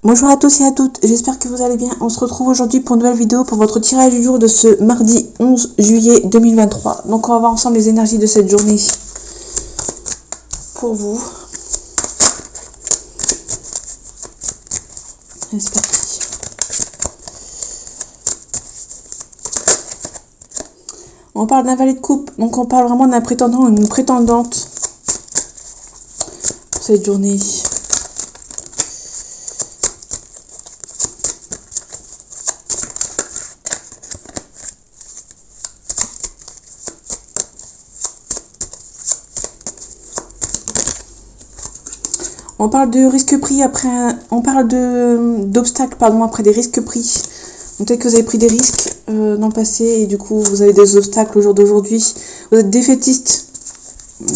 Bonjour à tous et à toutes, j'espère que vous allez bien. On se retrouve aujourd'hui pour une nouvelle vidéo pour votre tirage du jour de ce mardi 11 juillet 2023. Donc on va voir ensemble les énergies de cette journée pour vous. C'est parti. On parle d'un valet de coupe, donc on parle vraiment d'un prétendant ou une prétendante pour cette journée. On parle de risque pris après on parle d'obstacles après des risques pris. Donc peut-être que vous avez pris des risques dans le passé et du coup vous avez des obstacles au jour d'aujourd'hui. Vous êtes défaitiste.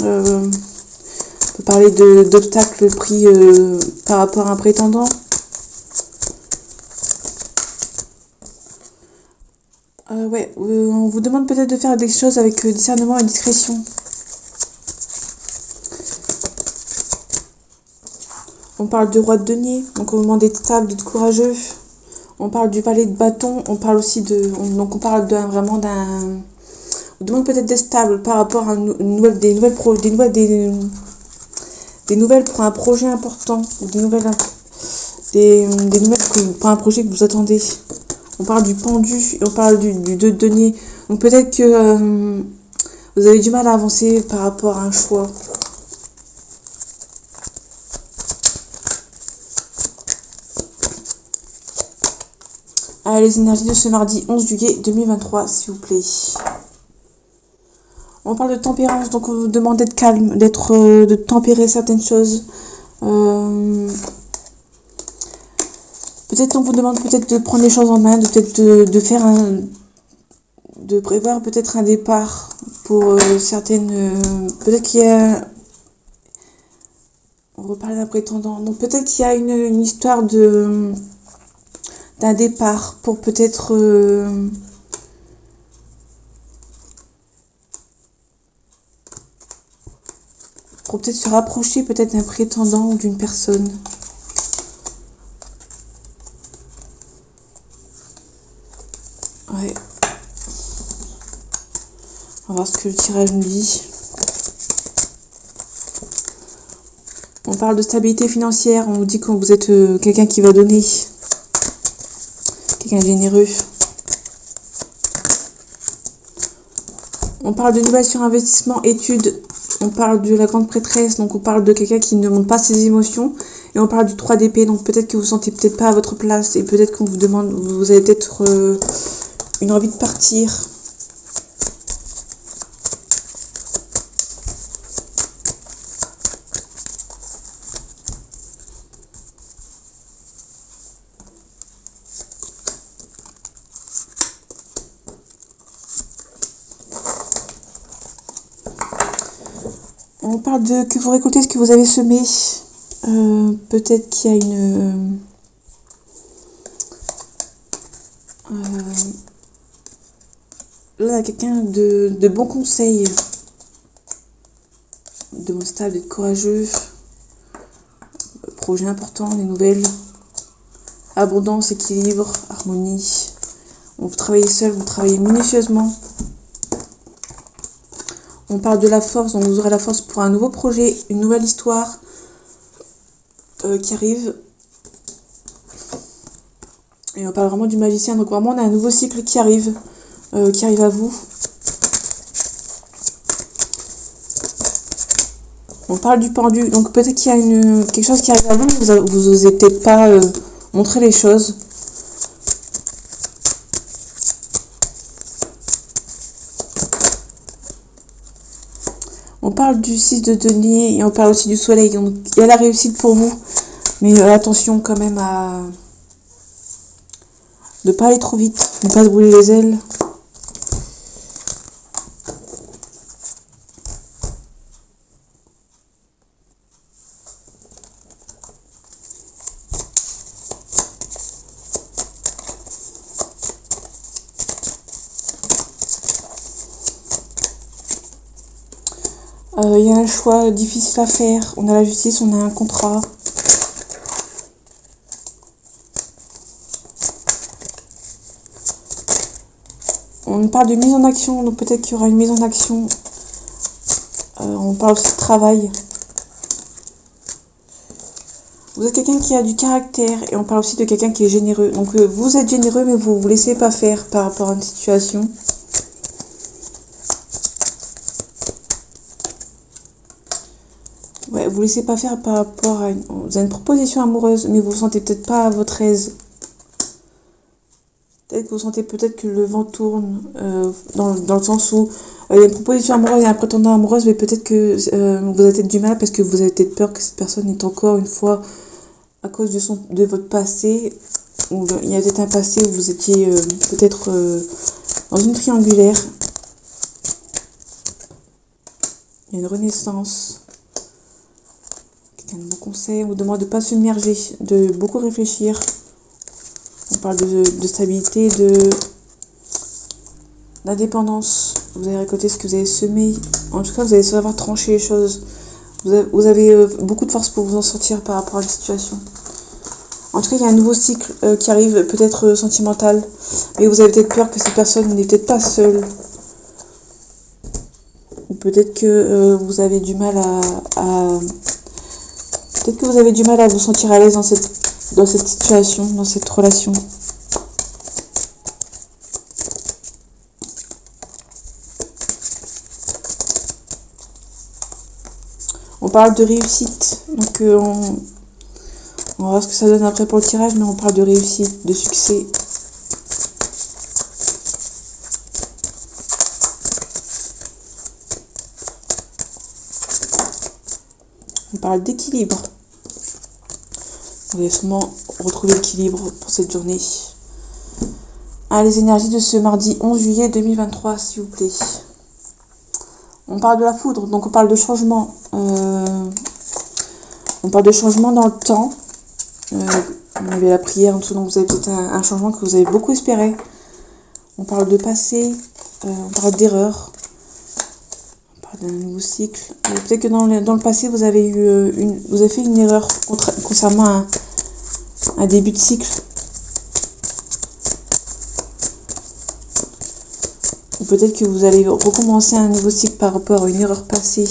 On peut parler d'obstacles pris par rapport à un prétendant. On vous demande peut-être de faire des choses avec discernement et discrétion. On parle de roi de denier, donc on vous demande d'être stable, d'être courageux. On parle du valet de bâton, on parle aussi on parle vraiment d'un... On vous demande peut-être d'être stable par rapport à des nouvelles pour un projet important, des nouvelles pour un projet que vous attendez. On parle du pendu et on parle du de denier. Donc peut-être que vous avez du mal à avancer par rapport à un choix. Les énergies de ce mardi 11 juillet 2023, s'il vous plaît. On parle de tempérance, donc on vous demande d'être calme, de tempérer certaines choses. Peut-être on vous demande peut-être de prendre les choses en main, de prévoir peut-être un départ pour certaines. Peut-être qu'il y a. On reparle d'un prétendant. Donc peut-être qu'il y a une histoire d'un départ pour peut-être se rapprocher peut-être d'un prétendant ou d'une personne. Ouais. On va voir ce que le tirage nous dit. On parle de stabilité financière, on vous dit que vous êtes quelqu'un qui va donner. Quelqu'un généreux. On parle de nouvelles sur investissement, études. On parle de la grande prêtresse, donc on parle de quelqu'un qui ne montre pas ses émotions. Et on parle du 3 d'épée, donc peut-être que vous ne vous sentez peut-être pas à votre place. Et peut-être qu'on vous demande, vous avez peut-être une envie de partir. On parle que vous récoltez ce que vous avez semé. Peut-être qu'il y a là, quelqu'un de bons conseils. De bon stable, d'être courageux. Projet important, des nouvelles. Abondance, équilibre, harmonie. Vous travaillez seul, vous travaillez minutieusement. On parle de la force, donc vous aurez la force pour un nouveau projet, une nouvelle histoire qui arrive. Et on parle vraiment du magicien, donc vraiment on a un nouveau cycle qui arrive à vous. On parle du pendu, donc peut-être qu'il y a quelque chose qui arrive à vous, vous osez peut-être pas montrer les choses. On parle du 6 de denier et on parle aussi du soleil. Donc il y a la réussite pour vous. Mais attention quand même à ne pas aller trop vite, ne pas se brûler les ailes. Il y a un choix difficile à faire. On a la justice, on a un contrat. On parle de mise en action, donc peut-être qu'il y aura une mise en action. On parle aussi de travail. Vous êtes quelqu'un qui a du caractère et on parle aussi de quelqu'un qui est généreux. Donc vous êtes généreux mais vous ne vous laissez pas faire par rapport à une situation. Ouais, vous ne laissez pas faire par rapport à vous avez une proposition amoureuse mais vous vous sentez peut-être pas à votre aise. Peut-être que vous sentez peut-être que le vent tourne dans le sens où il y a une proposition amoureuse, il y a un prétendant amoureuse, mais peut-être que vous avez peut-être du mal parce que vous avez peut-être peur que cette personne est encore une fois à cause de votre passé, ou il y a peut-être un passé où vous étiez peut-être dans une triangulaire. Il y a une renaissance. Quelqu'un de bon conseil, on vous demande de ne pas submerger, de beaucoup réfléchir. On parle de stabilité, d'indépendance. Vous avez récolté ce que vous avez semé. En tout cas, vous allez savoir trancher les choses. Vous avez beaucoup de force pour vous en sortir par rapport à la situation. En tout cas, il y a un nouveau cycle qui arrive, peut-être sentimental. Mais vous avez peut-être peur que cette personne n'est peut-être pas seule. Ou peut-être que vous avez du mal peut-être que vous avez du mal à vous sentir à l'aise dans cette situation, dans cette relation. On parle de réussite, donc on va voir ce que ça donne après pour le tirage, mais on parle de réussite, de succès. On parle d'équilibre. Vous allez sûrement retrouver l'équilibre pour cette journée. Ah, les énergies de ce mardi 11 juillet 2023, s'il vous plaît. On parle de la foudre, donc on parle de changement. On parle de changement dans le temps. On avait la prière en dessous, donc vous avez peut-être un changement que vous avez beaucoup espéré. On parle de passé, on parle d'erreur. On parle d'un nouveau cycle. Peut-être que dans le passé, vous avez fait une erreur concernant un début de cycle. Ou peut-être que vous allez recommencer un nouveau cycle par rapport à une erreur passée.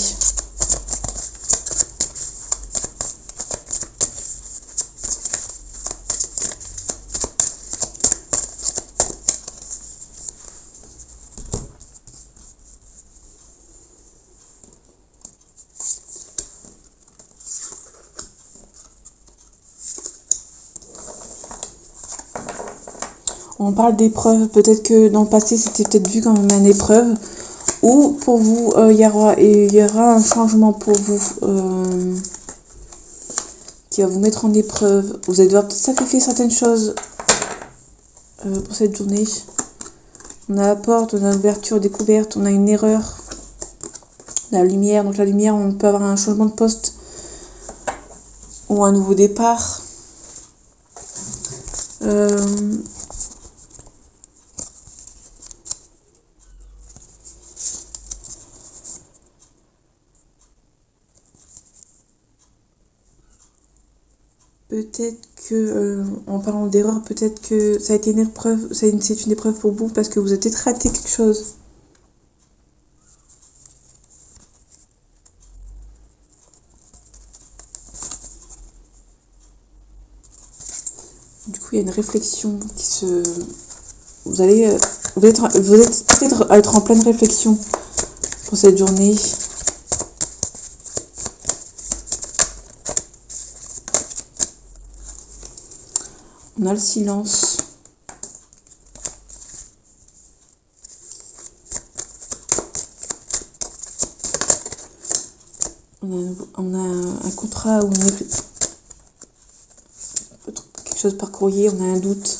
On parle d'épreuve, peut-être que dans le passé c'était peut-être vu comme une épreuve, ou pour vous il y aura un changement pour vous qui va vous mettre en épreuve. Vous allez devoir peut-être sacrifier certaines choses pour cette journée. On a la porte, on a l'ouverture, découverte, on a une erreur, la lumière, donc la lumière on peut avoir un changement de poste ou un nouveau départ. Peut-être que, en parlant d'erreur, peut-être que ça a été une épreuve, c'est une épreuve pour vous parce que vous avez peut-être raté quelque chose. Du coup, il y a une réflexion qui se... Vous êtes peut-être à être en pleine réflexion pour cette journée. On a le silence. On a un contrat ou quelque chose par courrier, on a un doute.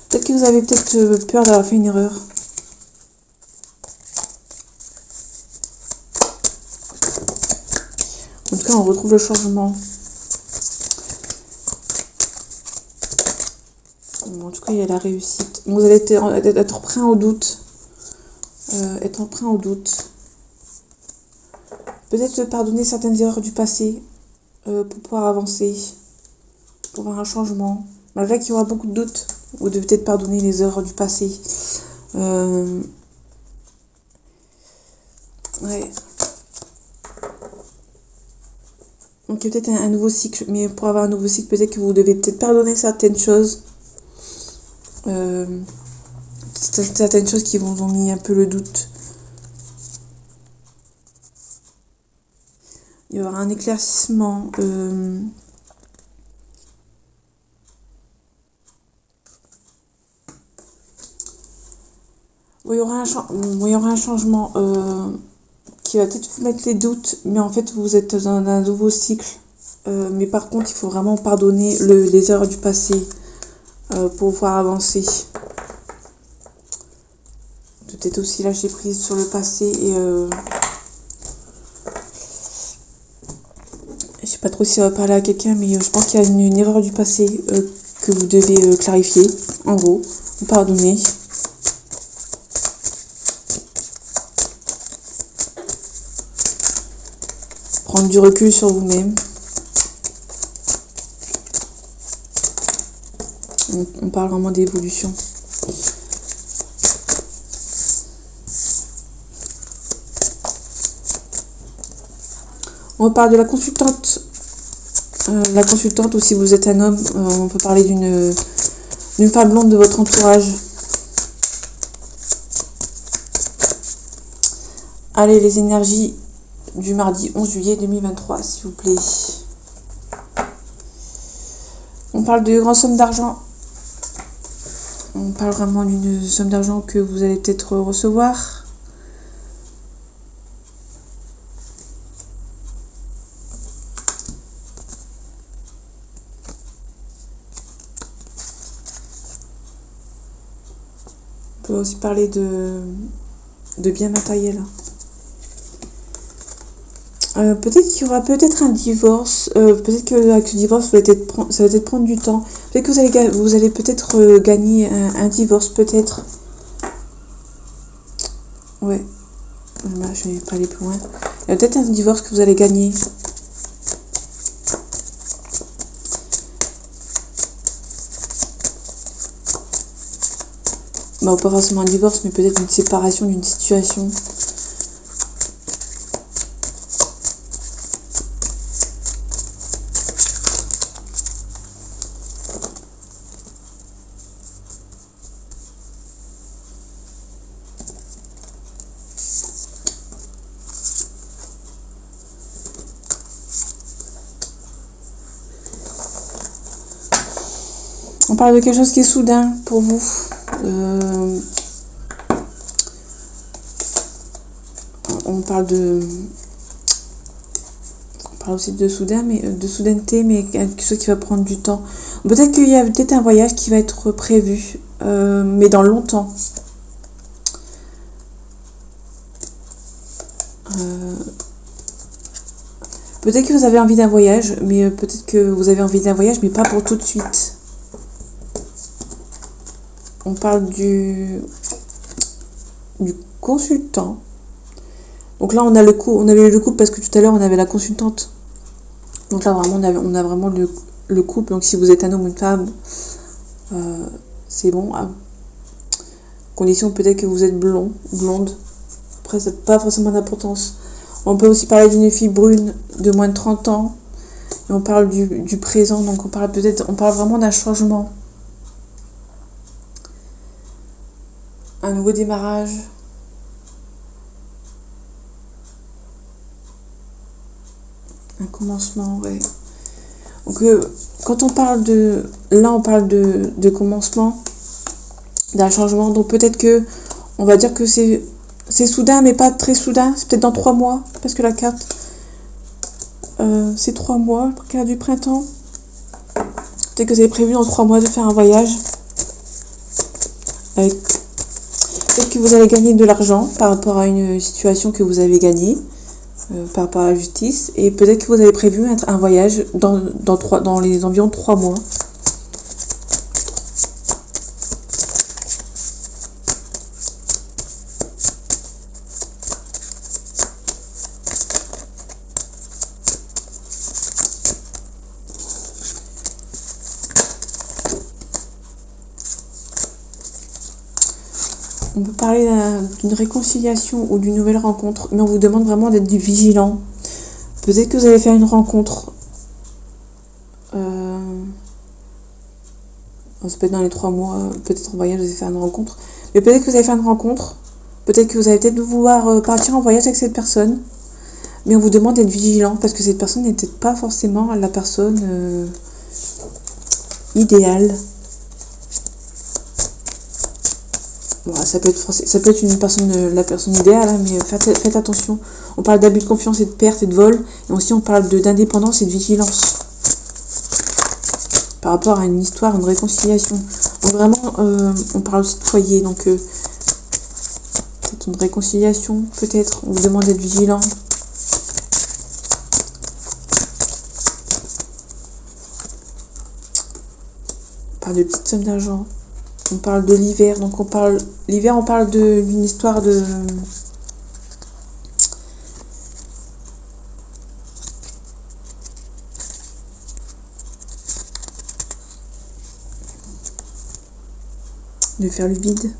Peut-être que vous avez peut-être peur d'avoir fait une erreur. En tout cas, on retrouve le changement. En tout cas, il y a la réussite. Vous allez être prêt au doute. Être prêt au doute. Peut-être pardonner certaines erreurs du passé pour pouvoir avancer, pour avoir un changement. Malgré qu'il y aura beaucoup de doutes, vous devez peut-être pardonner les erreurs du passé. Ouais. Donc il y a peut-être un nouveau cycle, mais pour avoir un nouveau cycle, peut-être que vous devez peut-être pardonner certaines choses. Certaines choses qui vous ont mis un peu le doute. Il y aura un éclaircissement. Il y aura un changement qui va peut-être vous mettre les doutes, mais en fait vous êtes dans un nouveau cycle. Mais par contre, il faut vraiment pardonner les erreurs du passé pour pouvoir avancer. Peut-être aussi lâcher prise sur le passé et je sais pas trop si ça va parler à quelqu'un, mais je pense qu'il y a une erreur du passé que vous devez clarifier. En gros, vous pardonner. Prendre du recul sur vous-même. On parle vraiment d'évolution. On parle de la consultante. La consultante, ou si vous êtes un homme, on peut parler d'une femme blonde de votre entourage. Allez, les énergies du mardi 11 juillet 2023, s'il vous plaît. On parle de grande somme d'argent. On parle vraiment d'une somme d'argent que vous allez peut-être recevoir. On peut aussi parler de biens matériels. Peut-être qu'il y aura peut-être un divorce. Peut-être que avec ce divorce, ça va peut-être prendre du temps. Peut-être que vous allez peut-être gagner un divorce, peut-être. Ouais. Je vais pas aller plus loin. Il y a peut-être un divorce que vous allez gagner. Pas forcément un divorce, mais peut-être une séparation d'une situation. On parle de quelque chose qui est soudain pour vous. On parle aussi de soudain, mais de soudaineté, mais quelque chose qui va prendre du temps. Peut-être qu'il y a peut-être un voyage qui va être prévu, mais dans longtemps. Peut-être que vous avez envie d'un voyage, mais peut-être que vous avez envie d'un voyage, mais pas pour tout de suite. On parle du consultant. Donc là, on avait eu le couple parce que tout à l'heure, on avait la consultante. Donc là, vraiment, on a vraiment le couple. Donc si vous êtes un homme ou une femme, c'est bon. À condition peut-être que vous êtes blonde. Après, ça n'a pas forcément d'importance. On peut aussi parler d'une fille brune de moins de 30 ans. Et on parle du présent. Donc on parle vraiment d'un changement. Un nouveau démarrage. Un commencement, ouais. Donc quand on parle on parle de commencement, d'un changement. Donc peut-être que on va dire que c'est soudain, mais pas très soudain. C'est peut-être dans 3 mois, parce que la carte c'est 3 mois, la carte du printemps. Peut-être que vous avez prévu dans 3 mois de faire un voyage. Peut-être que vous allez gagner de l'argent par rapport à une situation que vous avez gagnée. Par rapport à la justice, et peut-être que vous avez prévu un voyage dans les environs 3 mois. On peut parler d'une réconciliation ou d'une nouvelle rencontre, mais on vous demande vraiment d'être vigilant. Peut-être que vous allez faire une rencontre. Ça peut être dans les 3 mois, peut-être en voyage, vous allez faire une rencontre. Mais peut-être que vous allez faire une rencontre. Peut-être que vous allez peut-être vouloir partir en voyage avec cette personne. Mais on vous demande d'être vigilant parce que cette personne n'est peut-être pas forcément la personne idéale. Bon, ça peut être une personne, la personne idéale, hein, mais faites attention. On parle d'abus de confiance et de perte et de vol. Et aussi on parle d'indépendance et de vigilance. Par rapport à une histoire, une réconciliation. Donc vraiment, on parle aussi de foyer. Donc c'est une réconciliation, peut-être. On vous demande d'être vigilant. On parle de petites sommes d'argent. On parle de l'hiver. Donc l'hiver, on parle d'une histoire de... de faire le vide.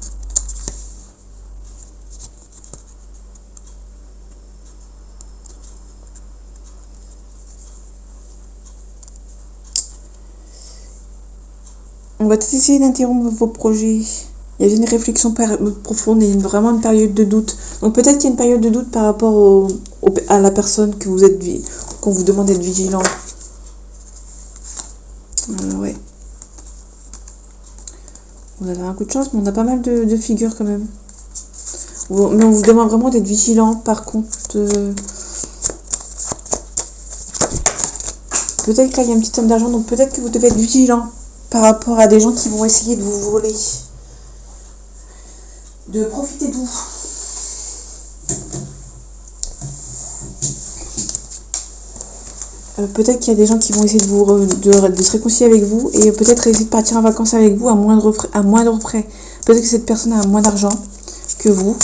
On va essayer d'interrompre vos projets. Il y a une réflexion profonde et vraiment une période de doute. Donc peut-être qu'il y a une période de doute par rapport à la personne que vous êtes, qu'on vous demande d'être vigilant. Ouais. On a un coup de chance, mais on a pas mal de figures quand même. Mais on vous demande vraiment d'être vigilant. Par contre, peut-être qu'il y a une petite somme d'argent, donc peut-être que vous devez être vigilant par rapport à des gens qui vont essayer de vous voler. De profiter de vous. Peut-être qu'il y a des gens qui vont essayer de se réconcilier avec vous et peut-être essayer de partir en vacances avec vous à moindre frais. Peut-être que cette personne a moins d'argent que vous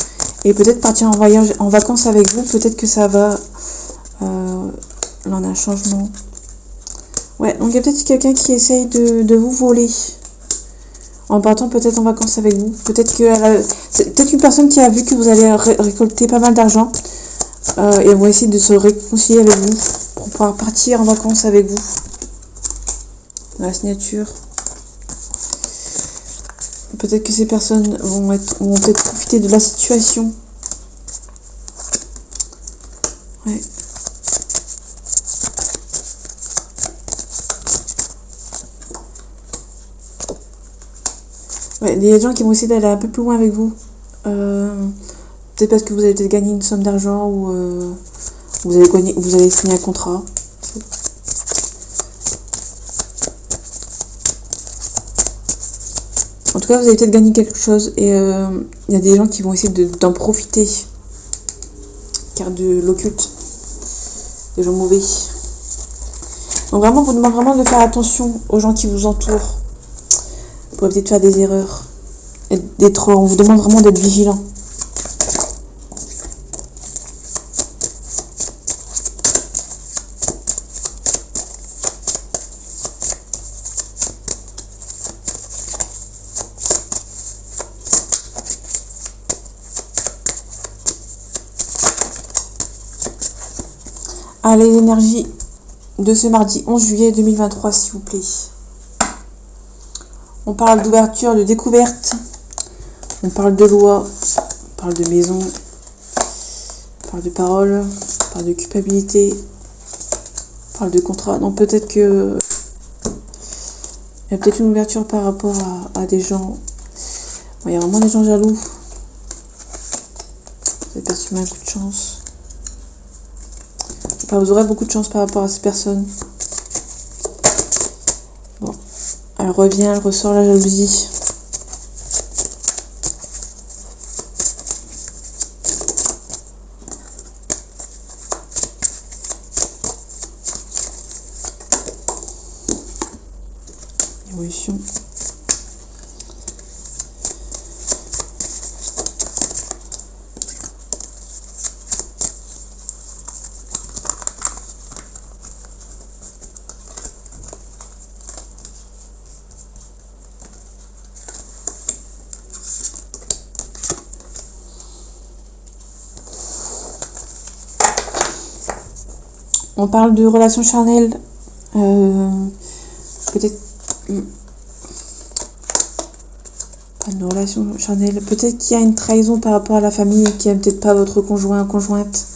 et peut-être partir en voyage, en vacances avec vous. Peut-être que ça va... là on a un changement. Ouais, donc il y a peut-être quelqu'un qui essaye de vous voler en partant peut-être en vacances avec vous. Peut-être que c'est peut-être une personne qui a vu que vous allez récolter pas mal d'argent et elle va essayer de se réconcilier avec vous pour pouvoir partir en vacances avec vous. La signature. Peut-être que ces personnes vont peut-être profiter de la situation. Ouais. Ouais, il y a des gens qui vont essayer d'aller un peu plus loin avec vous. Peut-être parce que vous avez peut-être gagné une somme d'argent ou vous allez signer un contrat. En tout cas, vous avez peut-être gagné quelque chose et il y a des gens qui vont essayer d'en profiter. Car de l'occulte. Des gens mauvais. Donc vraiment, on vous demande vraiment de faire attention aux gens qui vous entourent. Vous pouvez peut-être faire des erreurs. On vous demande vraiment d'être vigilant. Allez, l'énergie de ce mardi 11 juillet 2023, s'il vous plaît. On parle d'ouverture, de découverte. On parle de loi. On parle de maison. On parle de parole. On parle de culpabilité. On parle de contrat. Donc peut-être que... il y a peut-être une ouverture par rapport à des gens... Bon, il y a vraiment des gens jaloux. Vous avez perçu un coup de chance. Enfin, vous aurez beaucoup de chance par rapport à ces personnes. Bon. Elle revient, elle ressort la jalousie. Évolution. On parle de relations charnelles. Peut-être... Pas de relation charnelle. Peut-être qu'il y a une trahison par rapport à la famille qui aime peut-être pas votre conjoint, conjointe,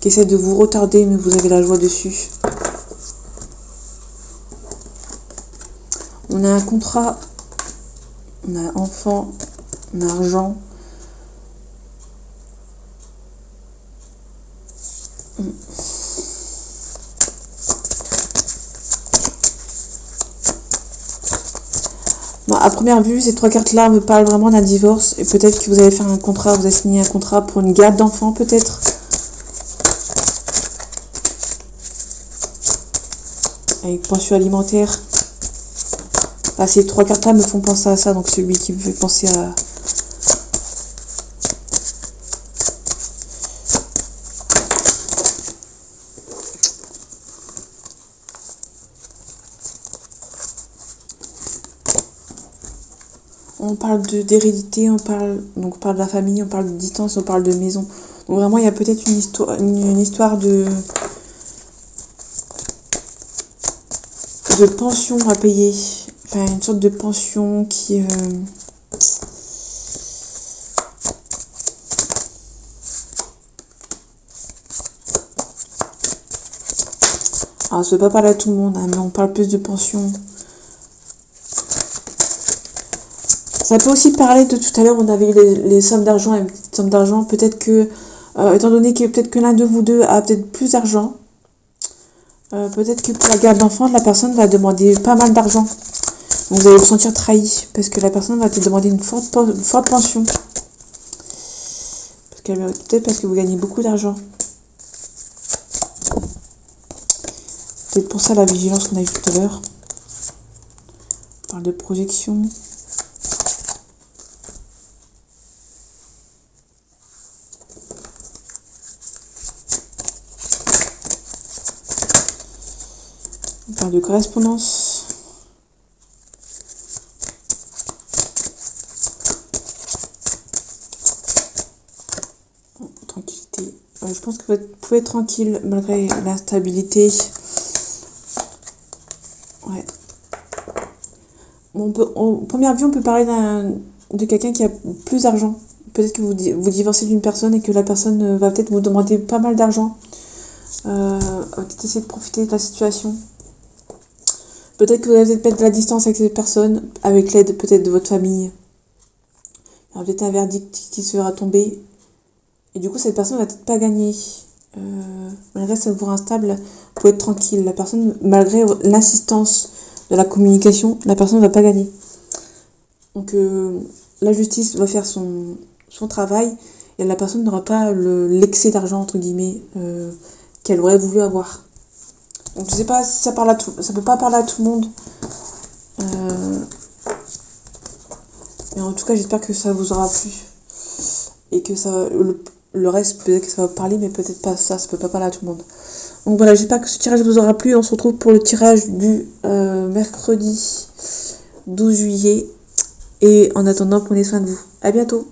qui essaie de vous retarder, mais vous avez la joie dessus. On a un contrat, on a enfant, on a argent. Bon, à première vue, ces trois cartes-là me parlent vraiment d'un divorce. Et peut-être que vous allez faire un contrat, vous avez signé un contrat pour une garde d'enfants, peut-être. Avec pension alimentaire. Bah, ces trois cartes-là me font penser à ça, donc celui qui me fait penser à... On parle d'hérédité, on parle de la famille, on parle de distance, on parle de maison. Donc vraiment, il y a peut-être une histoire de pension à payer. Enfin, une sorte de pension qui... Alors, ça ne peut pas parler à tout le monde, hein, mais on parle plus de pension. Ça peut aussi parler de tout à l'heure, on avait eu les sommes d'argent et une petite somme d'argent. Peut-être que, étant donné que peut-être que l'un de vous deux a peut-être plus d'argent, peut-être que pour la garde d'enfants, la personne va demander pas mal d'argent. Donc vous allez vous sentir trahi, parce que la personne va te demander une forte pension. Peut-être parce que vous gagnez beaucoup d'argent. Peut-être pour ça la vigilance qu'on a eu tout à l'heure. On parle de projection. On parle de correspondance. Tranquillité. Je pense que vous pouvez être tranquille malgré l'instabilité. Ouais. En première vue, on peut parler de quelqu'un qui a plus d'argent. Peut-être que vous divorcez d'une personne et que la personne va peut-être vous demander pas mal d'argent. Va peut-être essayer de profiter de la situation. Peut-être que vous allez mettre de la distance avec cette personne, avec l'aide peut-être de votre famille. Il y aura peut-être un verdict qui sera tombé. Et du coup, cette personne va peut-être pas gagner. Malgré sa voix instable, vous pouvez être tranquille. La personne, malgré l'insistance de la communication, la personne ne va pas gagner. Donc, la justice va faire son travail et la personne n'aura pas l'excès d'argent, entre guillemets, qu'elle aurait voulu avoir. Donc, je sais pas si ça parle à tout, ça peut pas parler à tout le monde. Mais en tout cas, j'espère que ça vous aura plu. Et que ça, le reste, peut-être que ça va parler, mais peut-être pas ça peut pas parler à tout le monde. Donc voilà, j'espère que ce tirage vous aura plu. On se retrouve pour le tirage du mercredi 12 juillet. Et en attendant, prenez soin de vous. À bientôt.